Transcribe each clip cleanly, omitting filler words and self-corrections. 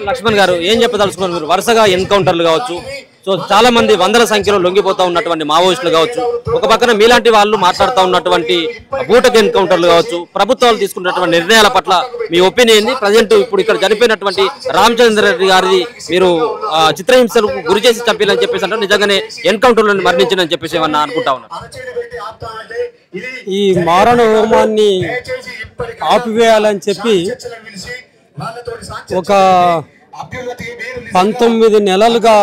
లక్ష్మణ్ గారు ఏం చెప్పదలుచుకున్నారు మీరు? వరుసగా ఎన్కౌంటర్లు కావచ్చు, సో చాలా మంది వందల సంఖ్యలో లొంగిపోతా ఉన్నటువంటి మావోయిస్టులు కావచ్చు, ఒక పక్కన మీలాంటి వాళ్ళు మాట్లాడుతూ ఉన్నటువంటి బూటక్ ఎన్కౌంటర్లు కావచ్చు, ప్రభుత్వాలు తీసుకున్నటువంటి నిర్ణయాల పట్ల మీ ఒపీనియన్ ప్రజెంట్ ఇప్పుడు ఇక్కడ చనిపోయినటువంటి రామచంద్ర రెడ్డి గారిది మీరు చిత్రహింసలకు గురి చేసి చంపాలని చెప్పేసి అంటే నిజంగానే ఎన్కౌంటర్లను మరణించాలని చెప్పేసి ఏమన్నా అనుకుంటా ఉన్నారు? ఈ మారణ హోమాన్ని ఆపివేయాలని చెప్పి ఒక 19 నెలలుగా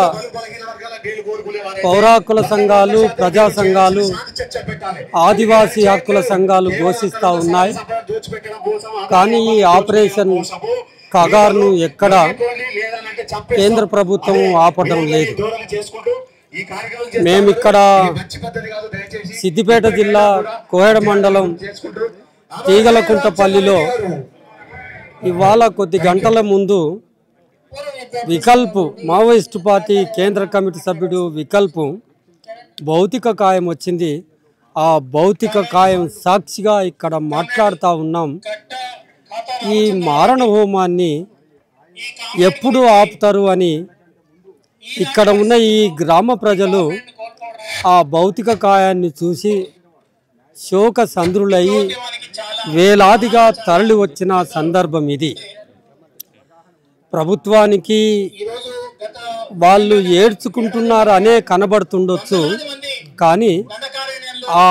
పౌర హక్కుల సంఘాలు, ప్రజా సంఘాలు, ఆదివాసీ హక్కుల సంఘాలు ఘోషిస్తూ ఉన్నాయి. కానీ ఈ ఆపరేషన్ కగార్ను ఎక్కడ కేంద్ర ప్రభుత్వం ఆపడం లేదు. మేమిక్కడ సిద్దిపేట జిల్లా కోహెడ మండలం తీగలకుంటపల్లిలో ఇవాళ కొద్ది గంటల ముందు వికల్ప్ మావోయిస్టు పార్టీ కేంద్ర కమిటీ సభ్యుడు వికల్ప్ భౌతిక కాయం వచ్చింది. ఆ భౌతిక కాయం సాక్షిగా ఇక్కడ మాట్లాడుతూ ఉన్నాం. ఈ మారణ హోమాన్ని ఎప్పుడు ఆపుతారు అని ఇక్కడ ఉన్న ఈ గ్రామ ప్రజలు ఆ భౌతిక కాయాన్ని చూసి శోక సంద్రులయ్యి వేలాదిగా తరలి వచ్చిన సందర్భం ఇది. ప్రభుత్వానికి వాళ్ళు ఏడ్చుకుంటున్నారు అనే కనబడుతుండొచ్చు, కానీ ఆ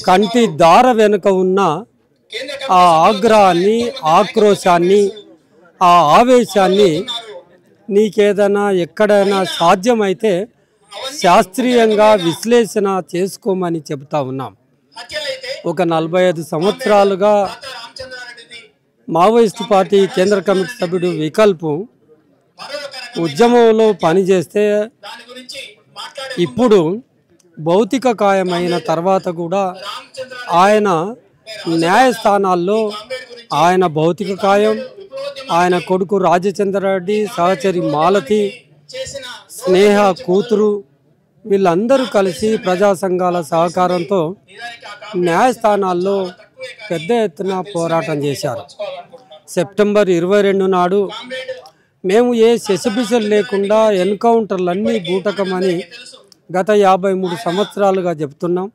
కంటి దార వెనుక ఉన్న ఆ ఆగ్రహాన్ని, ఆక్రోశాన్ని, ఆ ఆవేశాన్ని నీకేదైనా ఎక్కడైనా సాధ్యమైతే శాస్త్రీయంగా విశ్లేషణ చేసుకోమని చెబుతా ఉన్నాం. ఒక 45 సంవత్సరాలుగా మావోయిస్టు పార్టీ కేంద్ర కమిటీ సభ్యుడు వికల్ప్ ఉద్యమంలో పనిచేస్తే ఇప్పుడు భౌతిక కాయమైన తర్వాత కూడా ఆయన న్యాయస్థానాల్లో ఆయన భౌతిక కాయం, ఆయన కొడుకు రాజచంద్రారెడ్డి, సహచరి మాలతి, స్నేహ కూతురు వీళ్ళందరూ కలిసి ప్రజా సంఘాల సహకారంతో న్యాయస్థానాల్లో పెద్ద ఎత్తున పోరాటం చేశారు. సెప్టెంబర్ 22 నాడు మేము ఏ శశబిషలు లేకుండా ఎన్కౌంటర్లన్నీ బూటకమని గత 53 సంవత్సరాలుగా చెప్తున్నాం.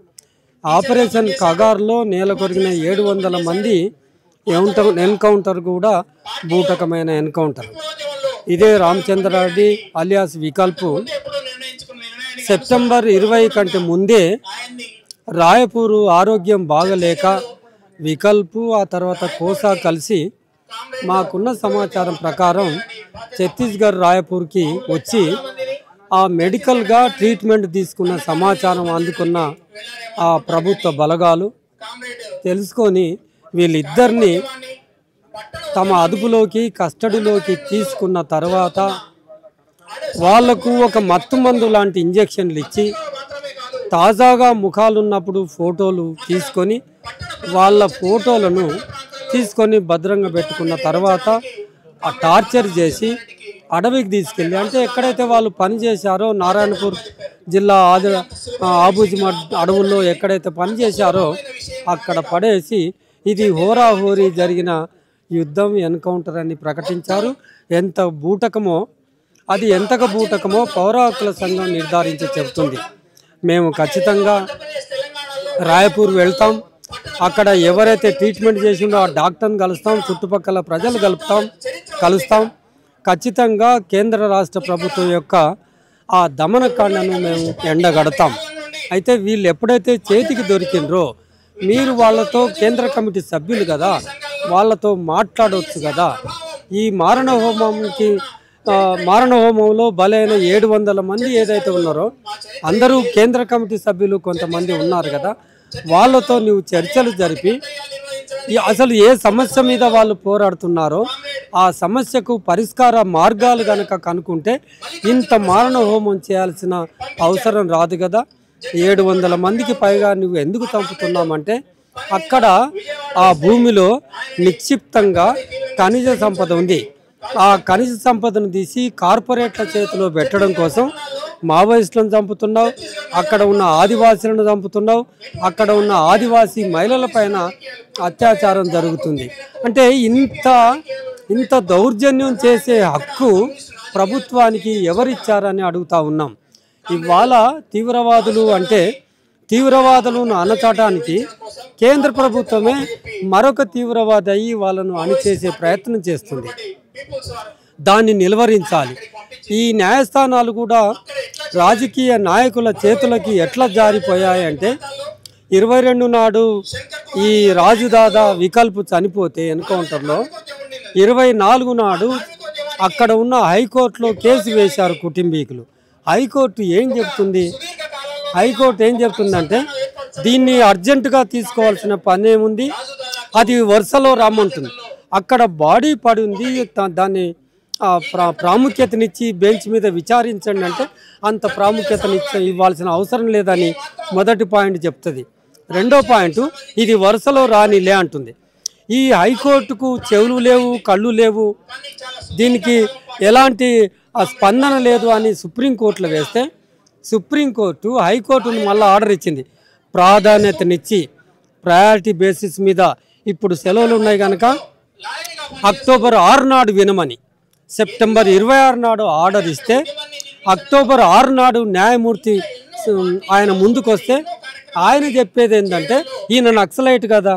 ఆపరేషన్ కగార్లో నేల కొరిగిన 700 మంది ఎన్కౌంటర్ కూడా బూటకమైన ఎన్కౌంటర్. ఇదే రామచంద్రారెడ్డి అలియాస్ వికల్ప్ సెప్టెంబర్ 20 కంటే ముందే రాయపూరు ఆరోగ్యం బాగలేక వికల్ప్ ఆ తర్వాత కోసా కలిసి మాకున్న సమాచారం ప్రకారం ఛత్తీస్గఢ్ రాయపూర్కి వచ్చి ఆ మెడికల్గా ట్రీట్మెంట్ తీసుకున్న సమాచారం అందుకున్న ఆ ప్రభుత్వ బలగాలు తెలుసుకొని వీళ్ళిద్దరిని తమ అదుపులోకి, కస్టడీలోకి తీసుకున్న తర్వాత వాళ్లకు ఒక మత్తుమందు లాంటి ఇంజెక్షన్లు ఇచ్చి తాజాగా ముఖాలున్నప్పుడు ఫోటోలు తీసుకొని వాళ్ళ ఫోటోలను తీసుకొని భద్రంగా పెట్టుకున్న తర్వాత ఆ టార్చర్ చేసి అడవికి తీసుకెళ్ళి, అంటే ఎక్కడైతే వాళ్ళు పని చేశారో నారాయణపూర్ జిల్లా ఆబుజ్మడ్ అడవుల్లో ఎక్కడైతే పని చేశారో అక్కడ పడేసి ఇది హోరాహోరీ జరిగిన యుద్ధం, ఎన్కౌంటర్ అని ప్రకటించారు. ఎంత బూటకమో అది ఎంతగా బూటకమో పౌర హక్కుల సంఘం నిర్ధారించి చెబుతుంది. మేము ఖచ్చితంగా రాయపూర్ వెళ్తాం, అక్కడ ఎవరైతే ట్రీట్మెంట్ చేసిండో ఆ డాక్టర్ని కలుస్తాం, చుట్టుపక్కల ప్రజలు కలుస్తాం. ఖచ్చితంగా కేంద్ర రాష్ట్ర ప్రభుత్వం యొక్క ఆ దమనకాండను మేము ఎండగడతాం. అయితే వీళ్ళు ఎప్పుడైతే చేతికి దొరికిండ్రో మీరు వాళ్ళతో కేంద్ర కమిటీ సభ్యులు కదా, వాళ్ళతో మాట్లాడవచ్చు కదా. ఈ మారణ హోమంలో బలైన 700 మంది ఏదైతే ఉన్నారో అందరూ కేంద్ర కమిటీ సభ్యులు కొంతమంది ఉన్నారు కదా, వాళ్ళతో నువ్వు చర్చలు జరిపి అసలు ఏ సమస్య మీద వాళ్ళు పోరాడుతున్నారో ఆ సమస్యకు పరిష్కార మార్గాలు కనుక కనుక్కుంటే ఇంత మారణ హోమం చేయాల్సిన అవసరం రాదు కదా. 700 మందికి పైగా నువ్వు ఎందుకు చంపుతున్నామంటే అక్కడ ఆ భూమిలో నిక్షిప్తంగా ఖనిజ సంపద ఉంది. ఆ ఖనిజ సంపదను తీసి కార్పొరేట్ల చేతిలో పెట్టడం కోసం మావోయిస్టులను చంపుతున్నావు, అక్కడ ఉన్న ఆదివాసీలను చంపుతున్నావు, అక్కడ ఉన్న ఆదివాసీ మహిళల పైన అత్యాచారం జరుగుతుంది. అంటే ఇంత ఇంత దౌర్జన్యం చేసే హక్కు ప్రభుత్వానికి ఎవరిచ్చారని అడుగుతా ఉన్నాం. ఇవాళ తీవ్రవాదులు అంటే తీవ్రవాదులను అణచాటానికి కేంద్ర ప్రభుత్వమే మరొక తీవ్రవాది అయ్యి వాళ్ళను అణిచేసే ప్రయత్నం చేస్తుంది. దాన్ని నిలువరించాలి. ఈ న్యాయస్థానాలు కూడా రాజకీయ నాయకుల చేతులకి ఎట్లా జారిపోయాయంటే 22 నాడు ఈ రాజుదాదా వికల్ప్ చనిపోతే ఎన్కౌంటర్లో 24 నాడు అక్కడ ఉన్న హైకోర్టులో కేసు వేశారు కుటుంబీకులు. హైకోర్టు ఏం చెప్తుంది? హైకోర్టు ఏం చెప్తుందంటే దీన్ని అర్జెంటుగా తీసుకోవాల్సిన పని ఏముంది, అది వరుసలో రమ్మంటుంది. అక్కడ బాడీ పడి ఉంది, దాన్ని ప్రాముఖ్యతనిచ్చి బెంచ్ మీద విచారించండి అంటే అంత ప్రాముఖ్యతనిచ్చి ఇవ్వాల్సిన అవసరం లేదని మొదటి పాయింట్ చెప్తుంది. రెండో పాయింట్ ఇది వరుసలో రానిలే అంటుంది. ఈ హైకోర్టుకు చెవులు లేవు, కళ్ళు లేవు, దీనికి ఎలాంటి స్పందన లేదు అని సుప్రీంకోర్టులో వేస్తే సుప్రీంకోర్టు హైకోర్టును మళ్ళీ ఆర్డర్ ఇచ్చింది. ప్రాధాన్యతనిచ్చి ప్రయారిటీ బేసిస్ మీద ఇప్పుడు సెలవులు ఉన్నాయి కనుక అక్టోబర్ 6 నాడు వినమని సెప్టెంబర్ 26 నాడు ఆర్డర్ ఇస్తే అక్టోబర్ 6 నాడు న్యాయమూర్తి ఆయన ముందుకు వస్తే ఆయన చెప్పేది ఏంటంటే ఈయన నక్సలైట్ కదా,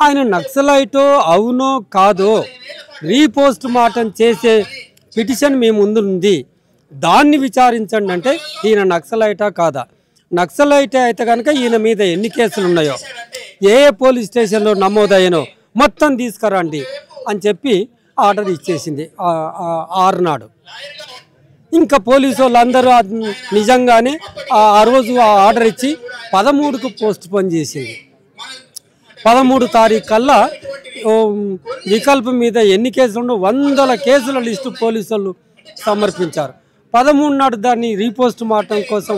ఆయన నక్సలైటో అవునో కాదో రీపోస్ట్ మార్టం చేసే పిటిషన్ మీ ముందు ఉంది, దాన్ని విచారించండి అంటే ఈయన నక్సలైటా కాదా, నక్సలైటే అయితే కనుక ఈయన మీద ఎన్ని కేసులు ఉన్నాయో ఏ పోలీస్ స్టేషన్లో నమోదయ్యానో మొత్తం తీసుకురండి అని చెప్పి ఆర్డర్ ఇచ్చేసింది 6 నాడు. ఇంకా పోలీసు వాళ్ళందరూ నిజంగానే ఆ రోజు ఆ ఆర్డర్ ఇచ్చి 13కు పోస్ట్ పోన్ చేసింది. 13 తారీఖు కల్లా వికల్ప్ మీద ఎన్ని కేసులు ఉండో 100 కేసుల లిస్టు పోలీసు వాళ్ళు సమర్పించారు. 13 నాడు దాన్ని రీపోస్ట్ మార్టం కోసం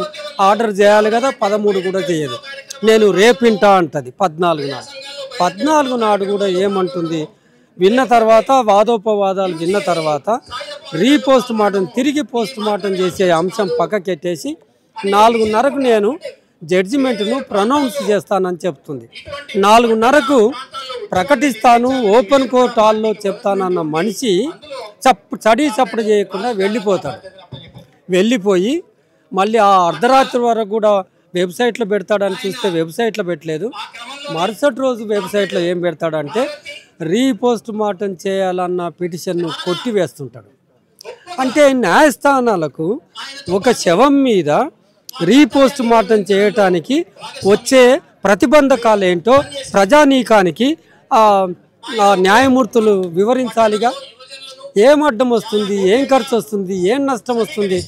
ఆర్డర్ చేయాలి కదా, 13 కూడా చేయదు. నేను రేపింటా అంటది 14 నాడు కూడా ఏమంటుంది, విన్న తర్వాత వాదోపవాదాలు విన్న తర్వాత రీపోస్ట్ మార్టం తిరిగి పోస్ట్ మార్టం చేసే అంశం పక్కకెట్టేసి 4:30కు నేను జడ్జిమెంట్ను ప్రొనౌన్స్ చేస్తానని చెప్తుంది. 4:30కు ప్రకటిస్తాను, ఓపెన్ కోర్ట్ హాల్లో చెప్తానన్న మనిషి చప్పుడు చేయకుండా వెళ్ళిపోతాడు. వెళ్ళిపోయి మళ్ళీ ఆ అర్ధరాత్రి వరకు కూడా వెబ్సైట్లో పెడతాడని చూస్తే వెబ్సైట్లో పెట్టలేదు. మరుసటి రోజు వెబ్సైట్లో ఏం పెడతాడంటే రీపోస్ట్ మార్టం చేయాలన్న పిటిషన్ను కొట్టివేస్తుంటాడు. అంటే న్యాయస్థానాలకు ఒక శవం మీద రీపోస్ట్ మార్టం చేయటానికి వచ్చే ప్రతిబంధకాలు ఏంటో ప్రజానీకానికి న్యాయమూర్తులు వివరించాలిగా. ఏం అడ్డం వస్తుంది, ఏం ఖర్చు వస్తుంది, ఏం నష్టం వస్తుంది?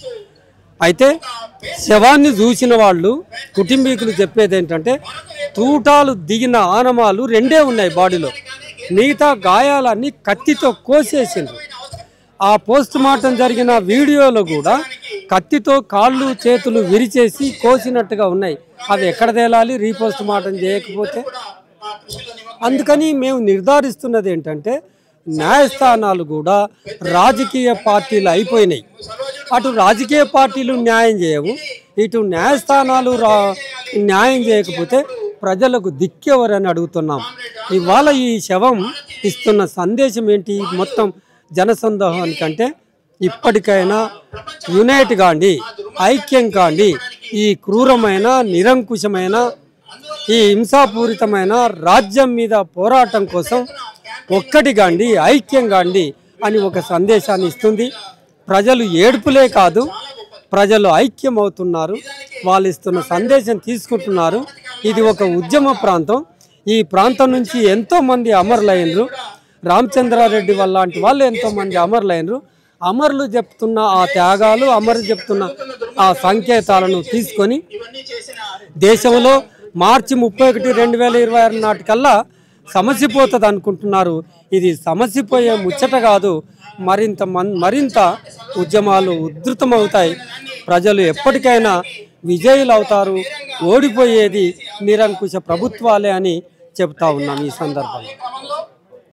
అయితే శవాన్ని చూసిన వాళ్ళు కుటుంబీకులు చెప్పేది ఏంటంటే తూటాలు దిగిన ఆనమాలు 2 ఉన్నాయి బాడీలో, మిగతా గాయాలన్నీ కత్తితో కోసేసిండ్రు. ఆ పోస్ట్ మార్టం జరిగిన వీడియోలో కూడా కత్తితో కాళ్ళు చేతులు విరిచేసి కోసినట్టుగా ఉన్నాయి. అవి ఎక్కడ తేలాలి రీపోస్ట్ మార్టం చేయకపోతే? అందుకని మేము నిర్ధారిస్తున్నది ఏంటంటే న్యాయస్థానాలు కూడా రాజకీయ పార్టీలు అయిపోయినాయి. అటు రాజకీయ పార్టీలు న్యాయం చేయవు, ఇటు న్యాయస్థానాలు న్యాయం చేయకపోతే ప్రజలకు దిక్కెవరని అడుగుతున్నాం. ఇవాళ ఈ శవం ఇస్తున్న సందేశం ఏంటి? మొత్తం జనసందోహానికంటే ఇప్పటికైనా యునైట్ కాండి, ఐక్యం కాండి. ఈ క్రూరమైన నిరంకుశమైన ఈ హింసాపూరితమైన రాజ్యం మీద పోరాటం కోసం ఒక్కటి కాండి, ఐక్యం కాండి అని ఒక సందేశాన్ని ఇస్తుంది. ప్రజలు ఏడుపులే కాదు, ప్రజలు ఐక్యం అవుతున్నారు, వాళ్ళు ఇస్తున్న సందేశం తీసుకుంటున్నారు. ఇది ఒక ఉద్యమ ప్రాంతం. ఈ ప్రాంతం నుంచి ఎంతోమంది అమరులైనరు, రామచంద్రారెడ్డి లాంటి వాళ్ళు ఎంతోమంది అమరులైనరు. అమరులు చెప్తున్న ఆ త్యాగాలు, అమరులు చెప్తున్న ఆ సంకేతాలను తీసుకొని దేశంలో మార్చి 31, 2026 నాటికల్లా సమసిపోతుంది అనుకుంటున్నారు. ఇది సమసిపోయే ముచ్చట కాదు, మరింత ఉద్యమాలు ఉధృతమవుతాయి. ప్రజలు ఎప్పటికైనా విజయులు అవుతారు, ఓడిపోయేది నిరంకుశ ప్రభుత్వాలే అని చెప్తా ఉన్నాం ఈ సందర్భంలో.